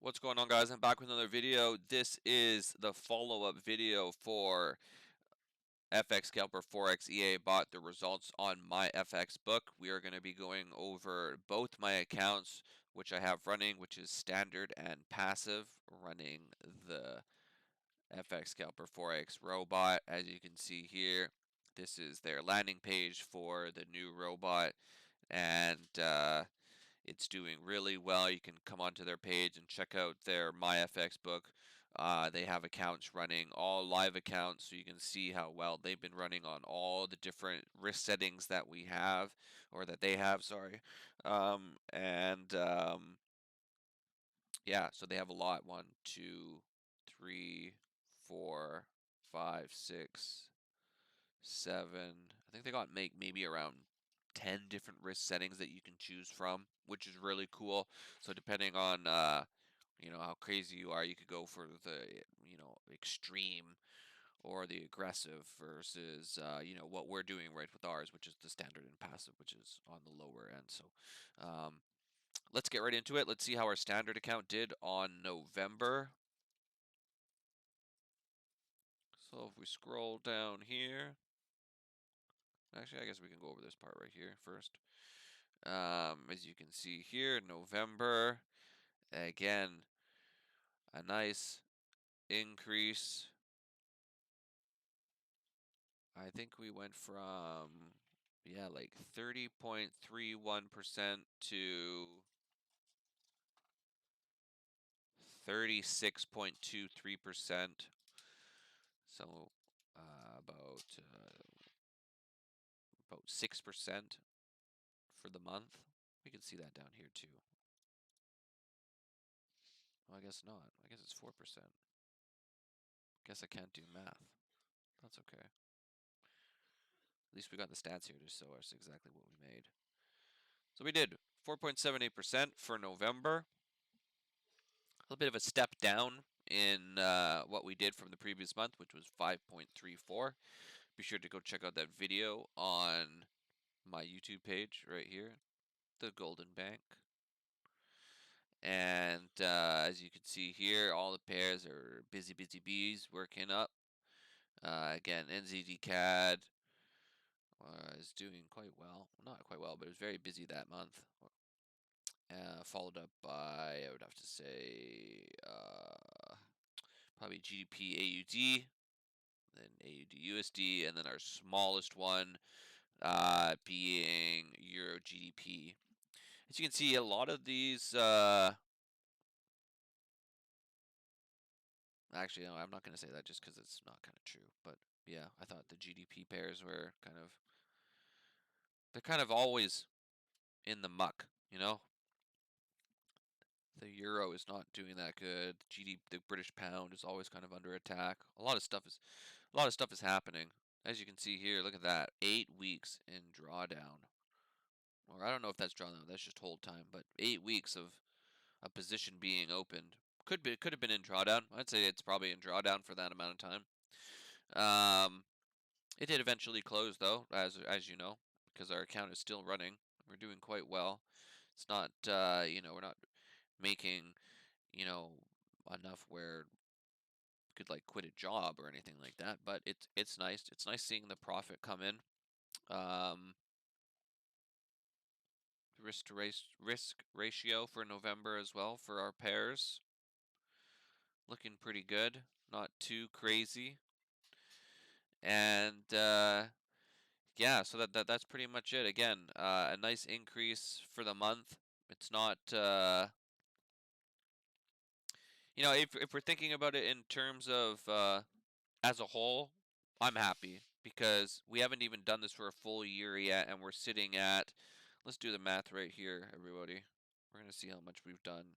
What's going on, guys? I'm back with another video. This is the follow-up video for FX SCALPER Forex EA bot, the results on Myfxbook. We are going to be going over both my accounts, which I have running, which is standard and passive, running the FX SCALPER Forex robot. As you can see here, this is their landing page for the new robot, and it's doing really well. You can come onto their page and check out their Myfxbook. They have accounts running, all live accounts, so you can see how well they've been running on all the different risk settings that we have, or that they have, sorry. Yeah, so they have a lot. 1, 2, 3, 4, 5, 6, 7. I think they got maybe around 10 different risk settings that you can choose from, which is really cool. So depending on how crazy you are, you could go for the extreme or the aggressive versus what we're doing right with ours, which is the standard and passive, which is on the lower end. So let's get right into it. Let's see how our standard account did on November. So if we scroll down here, actually, I guess we can go over this part right here first. As you can see here, November, again, a nice increase. I think we went from, like 30.31% to 36.23%. So about 6% for the month. We can see that down here too. Well, I guess not. I guess it's 4%. Guess I can't do math. That's okay. At least we got the stats here to show us exactly what we made. So we did 4.78% for November. A little bit of a step down in what we did from the previous month, which was 5.34. Be sure to go check out that video on my YouTube page right here, the Golden Bank. And as you can see here, all the pairs are busy bees working up. Again, NZD CAD is doing quite well. Not quite well, but it was very busy that month. Followed up by, I would have to say, probably GDP AUD, then AUD USD, and then our smallest one being Euro GDP. As you can see, a lot of these. Actually, no, I'm not going to say that just because it's not kind of true. But yeah, I thought the GDP pairs were they're kind of always in the muck, you know? The euro is not doing that good. The British pound is always kind of under attack. A lot of stuff is happening. As you can see here, look at that. 8 weeks in drawdown. Or I don't know if that's drawdown, that's just hold time, but 8 weeks of a position being opened. Could have been in drawdown. I'd say it's probably in drawdown for that amount of time. It did eventually close though, as you know, because our account is still running. We're doing quite well. It's not we're not making, enough where we could like quit a job or anything like that, but it's nice. It's nice seeing the profit come in. Risk ratio for November as well for our pairs. Looking pretty good. Not too crazy. And yeah, so that's pretty much it. Again, a nice increase for the month. It's not if we're thinking about it in terms of as a whole, I'm happy because we haven't even done this for a full year yet, and we're sitting at, let's do the math right here, everybody. We're going to see how much we've done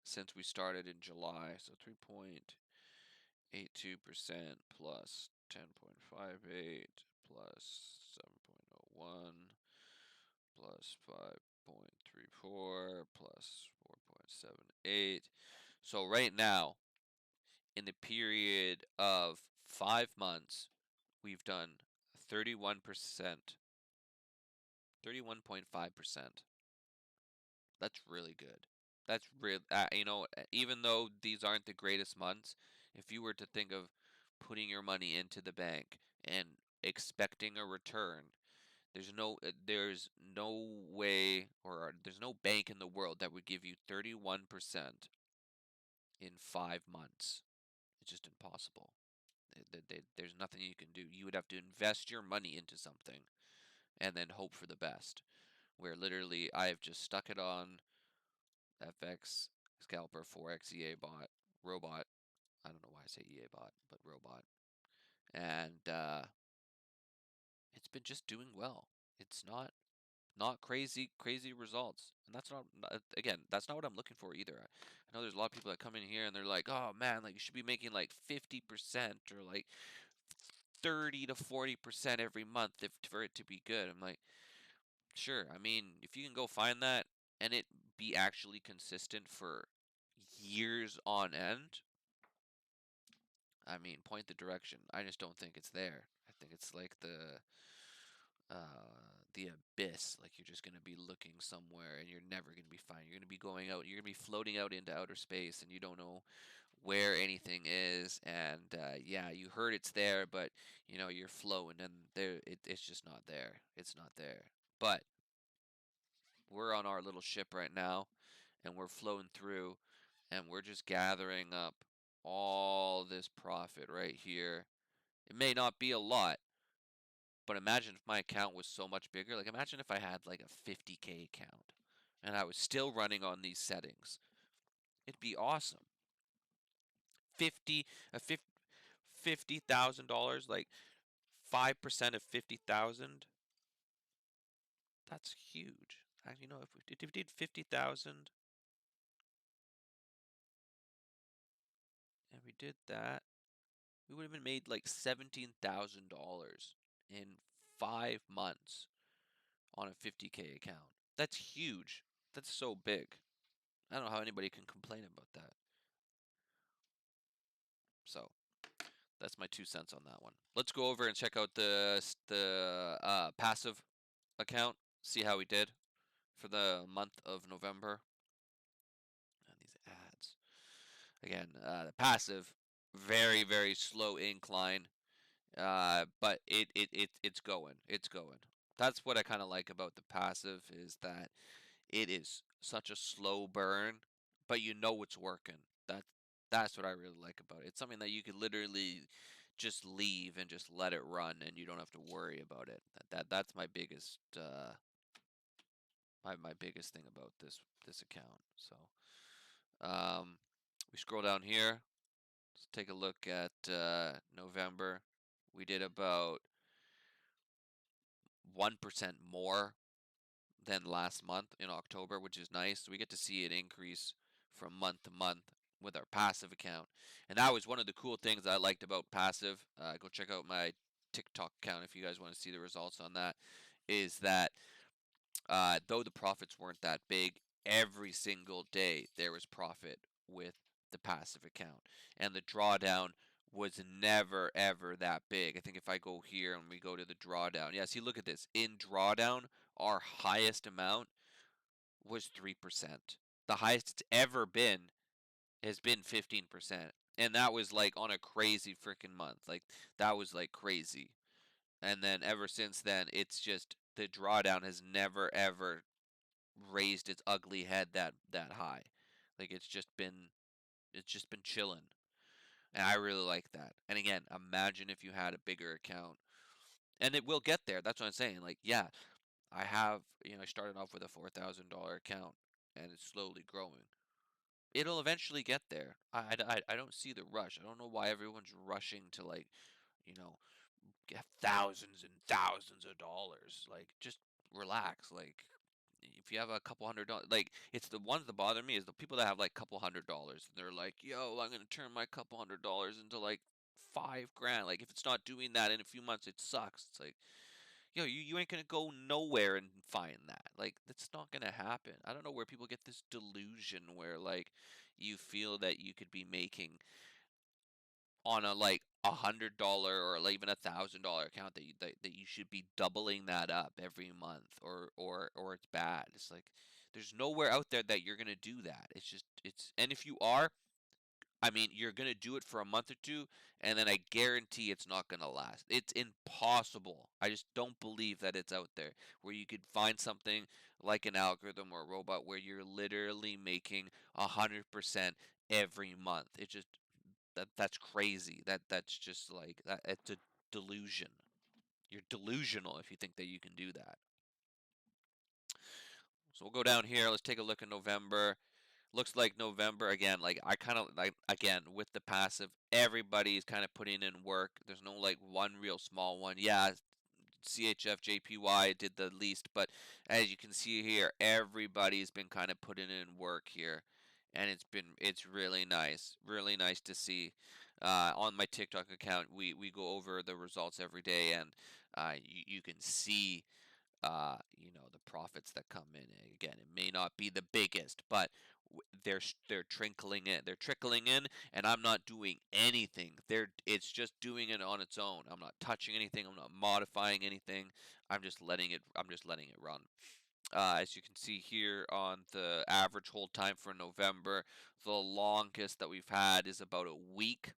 since we started in July. So 3.82% plus 10.58 plus 7.01 plus 5.34 plus 4.78. So right now, in the period of 5 months, we've done 31%, 31.5%. That's really good. That's real. Even though these aren't the greatest months, if you were to think of putting your money into the bank and expecting a return, there's no way, or there's no bank in the world that would give you 31% in 5 months. It's just impossible. There's nothing you can do. You would have to invest your money into something and then hope for the best. Where literally I have just stuck it on FX Scalper 4X EA bot robot. I don't know why I say EA bot, but robot, and it's been just doing well. It's not crazy results, and that's not again, that's not what I'm looking for either. I know there's a lot of people that come in here and they're like, oh man, like you should be making like 50% or like 30 to 40% every month if for it to be good. I'm like, sure. I mean, if you can go find that and it be actually consistent for years on end, I mean, point the direction. I just don't think it's there. I think it's like the abyss. Like you're just gonna be looking somewhere and you're never gonna be fine. You're gonna be going out. You're gonna be floating out into outer space and you don't know where anything is. And yeah, you heard it's there, but you're floating and it's just not there. It's not there. But we're on our little ship right now and we're flowing through and we're just gathering up all this profit right here. It may not be a lot, but imagine if my account was so much bigger. Like imagine if I had like a 50K account and I was still running on these settings. It'd be awesome. 50 a $50,000, like 5% of 50,000. That's huge. If we did 50,000 and we did that, we would have been made like $17,000 in 5 months on a 50K account. That's huge. That's so big. I don't know how anybody can complain about that. So that's my 2 cents on that one. Let's go over and check out the passive account. See how we did for the month of November. And these ads again. The passive, very slow incline. But it's going. It's going. That's what I kind of like about the passive is that it is such a slow burn, but you know it's working. That's what I really like about it. It's something that you could literally just leave and just let it run, and you don't have to worry about it. That's my biggest my biggest thing about this account. So we scroll down here. Let's take a look at November. We did about 1% more than last month in October, which is nice. So we get to see an increase from month to month with our passive account. And that was one of the cool things I liked about passive. Go check out my TikTok account if you guys want to see the results on that. Is that though the profits weren't that big, every single day there was profit with the passive account. And the drawdown was never ever that big. I think if I go here and we go to the drawdown, yeah, see, look at this. In drawdown, our highest amount was 3%. The highest it's ever been has been 15%. And that was like on a crazy freaking month. Like that was like crazy. And then ever since then, it's just the drawdown has never ever raised its ugly head that high. Like it's just been chilling. And I really like that. And again, imagine if you had a bigger account. And it will get there. That's what I'm saying. Like, yeah, I started off with a $4,000 account and it's slowly growing. It'll eventually get there. I don't see the rush. I don't know why everyone's rushing to like, you know, get thousands and thousands of dollars. Like, just relax. Like, if you have a couple $100, like, it's the ones that bother me is the people that have like couple $100. And they're like, yo, I'm gonna turn my couple $100 into like 5 grand. Like, if it's not doing that in a few months, it sucks. It's like, yo, you ain't gonna go nowhere and find that. Like, that's not gonna happen. I don't know where people get this delusion where like you feel that you could be making on a like $100 or like even $1,000 account that you should be doubling that up every month or it's bad. It's like There's nowhere out there that you're gonna do that. And if you are, I mean, you're gonna do it for a month or two, and then I guarantee it's not gonna last. It's impossible. I just don't believe that it's out there where you could find something like an algorithm or a robot where you're literally making 100% every month. It just that's crazy. That's just like that. It's a delusion. You're delusional if you think that you can do that. So we'll go down here. Let's take a look at November. Looks like November again. Like I kind of like again with the passive, everybody's kind of putting in work. There's no like one real small one. Yeah, CHF JPY did the least, but as you can see here, everybody's been kind of putting in work here, and it's really nice to see. On my TikTok account, we go over the results every day, and you can see the profits that come in. Again, it may not be the biggest, but they're trickling in. They're trickling in, and I'm not doing anything. It's just doing it on its own. I'm not touching anything. I'm not modifying anything. I'm just letting it run. As you can see here on the average hold time for November, the longest that we've had is about a week.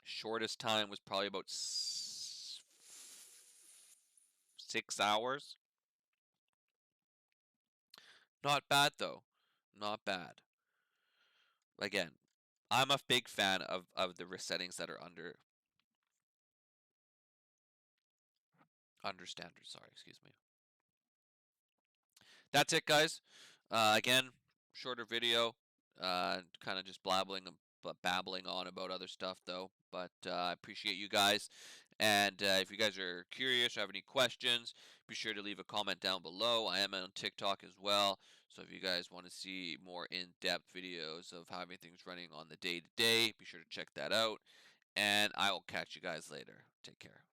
Shortest time was probably about 6 hours. Not bad though. Not bad. Again, I'm a big fan of the risk settings that are under standard. Sorry, excuse me. That's it, guys. Again, shorter video. Kind of just babbling on about other stuff though. But I appreciate you guys. And if you guys are curious or have any questions, be sure to leave a comment down below. I am on TikTok as well. So if you guys want to see more in-depth videos of how everything's running on the day-to-day, be sure to check that out. And I will catch you guys later. Take care.